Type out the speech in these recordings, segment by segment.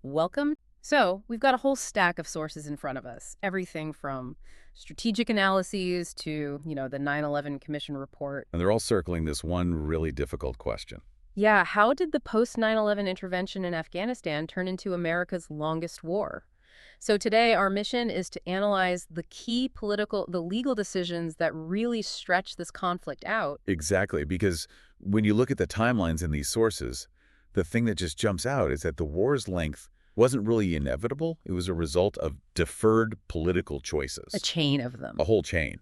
Welcome. So, we've got a whole stack of sources in front of us. Everything from strategic analyses to, the 9/11 Commission report. And they're all circling this one really difficult question. Yeah, how did the post 9/11 intervention in Afghanistan turn into America's longest war? So, today our mission is to analyze the legal decisions that really stretch this conflict out. Exactly, because when you look at the timelines in these sources, the thing that just jumps out is that the war's length wasn't really inevitable. It was a result of deferred political A choices, chain of them. a whole chain.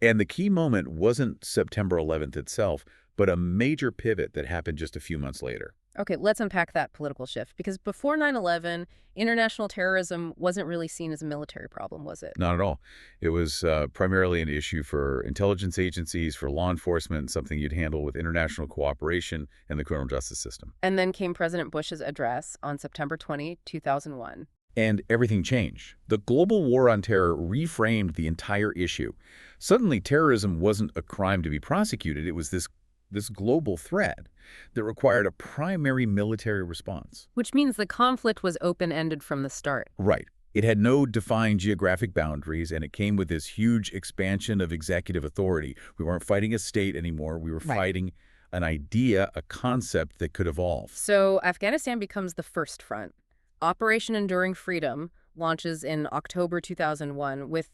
And the key moment wasn't September 11th itself, but a major pivot that happened just a few months later. Okay, let's unpack that political shift because before 9/11, international terrorism wasn't really seen as a military problem, was it? Not at all. It was primarily an issue for intelligence agencies, for law enforcement, something you'd handle with international cooperation and the criminal justice system. And then came President Bush's address on September 20, 2001. And everything changed. The global war on terror reframed the entire issue. Suddenly, terrorism wasn't a crime to be prosecuted. It was this global threat that required a primary military response. Which means the conflict was open-ended from the start. Right. It had no defined geographic boundaries, and it came with this huge expansion of executive authority. We weren't fighting a state anymore. We were Right. fighting an idea, a concept that could evolve. So Afghanistan becomes the first front. Operation Enduring Freedom launches in October 2001 with,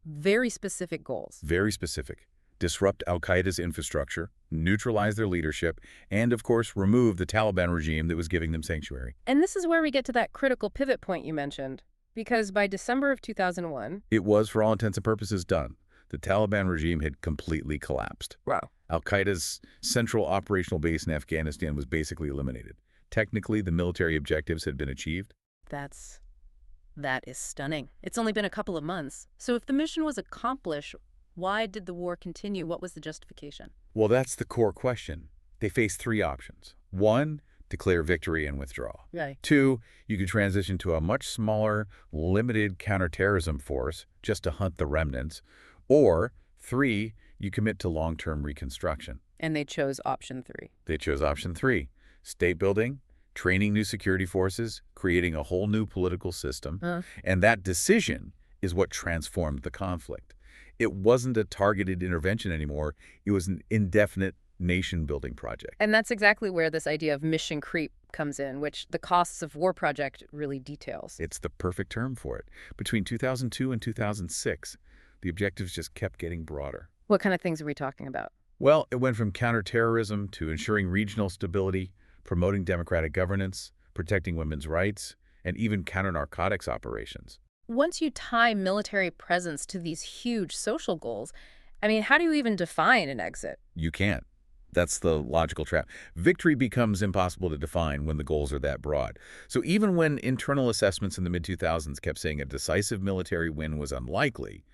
very specific goals. Very specific. Disrupt al-Qaeda's infrastructure, neutralize their leadership, and, of course, remove the Taliban regime that was giving them sanctuary. And this is where we get to that critical pivot point you mentioned. Because by December of 2001, It was, for all intents and purposes, done. The Taliban regime had completely collapsed. wow, Al-Qaeda's central operational base in Afghanistan was basically eliminated. Technically, the military objectives had been achieved. that is stunning. It's only been a couple of months. So if the mission was accomplished, why did the war continue? What was the justification? Well, that's the core question. They faced three options. One, declare victory and withdraw. Right. Two, you could transition to a much smaller, limited counterterrorism force just to hunt the remnants. Or three, you commit to long-term reconstruction. And they chose option 3. They chose option three, state building, training new security forces, creating a whole new political system. And that decision is what transformed the conflict. It wasn't a targeted intervention anymore. It was an indefinite nation-building project. And that's exactly where this idea of mission creep comes in, which the Costs of War project really details. It's the perfect term for it. Between 2002 and 2006, the objectives just kept getting broader. What kind of things are we talking about? Well, it went from counterterrorism to ensuring regional stability, promoting democratic governance, protecting women's rights, and even counter-narcotics operations. Once you tie military presence to these huge social goals, how do you even define an exit? You can't. That's the logical trap. Victory becomes impossible to define when the goals are that broad. So even when internal assessments in the mid-2000s kept saying a decisive military win was unlikely,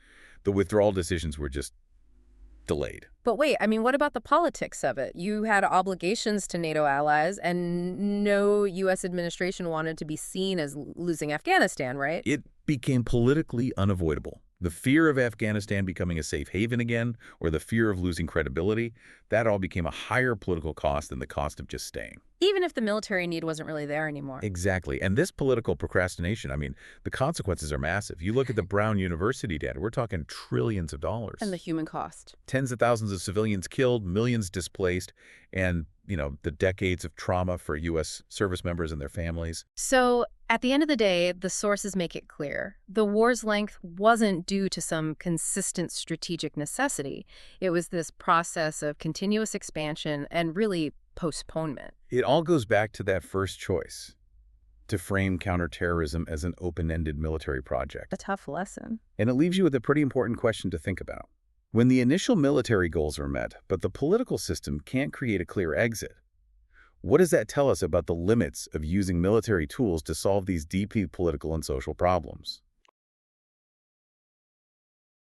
the withdrawal decisions were just delayed. But wait, what about the politics of it? You had obligations to NATO allies, and no U.S. administration wanted to be seen as losing Afghanistan, right? It became politically unavoidable. The fear of Afghanistan becoming a safe haven again, or the fear of losing credibility, that all became a higher political cost than the cost of just staying. Even if the military need wasn't really there anymore. Exactly. And this political procrastination, the consequences are massive. You look at the Brown University data, we're talking trillions of dollars. And the human cost. Tens of thousands of civilians killed, millions displaced, and, the decades of trauma for U.S. service members and their families. So, at the end of the day, the sources make it clear. The war's length wasn't due to some consistent strategic necessity. It was this process of continuous expansion and really postponement. It all goes back to that first choice, to frame counterterrorism as an open-ended military project. A tough lesson. And it leaves you with a pretty important question to think about. When the initial military goals are met, but the political system can't create a clear exit, what does that tell us about the limits of using military tools to solve these deeply political and social problems?